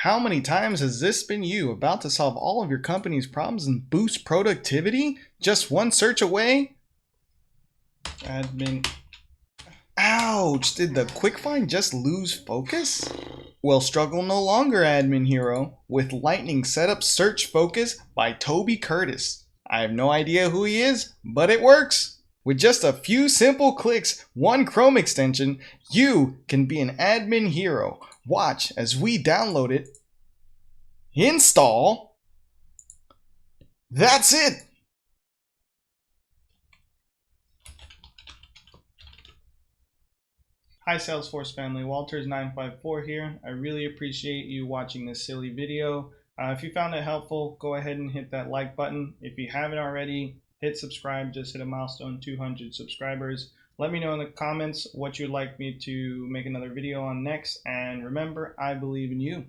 How many times has this been you about to solve all of your company's problems and boost productivity? Just one search away? Admin. Ouch! Did the quick find just lose focus? Well, struggle no longer, admin hero, with Lightning Setup Search Focus by Toby Curtis. I have no idea who he is, but it works! With just a few simple clicks, one Chrome extension, you can be an admin hero. Watch as we download it, install, that's it! Hi Salesforce family, Walters954 here. I really appreciate you watching this silly video. If you found it helpful, go ahead and hit that like button. If you haven't already, hit subscribe. Just hit a milestone 200 subscribers. Let me know in the comments what you'd like me to make another video on next. And remember, I believe in you.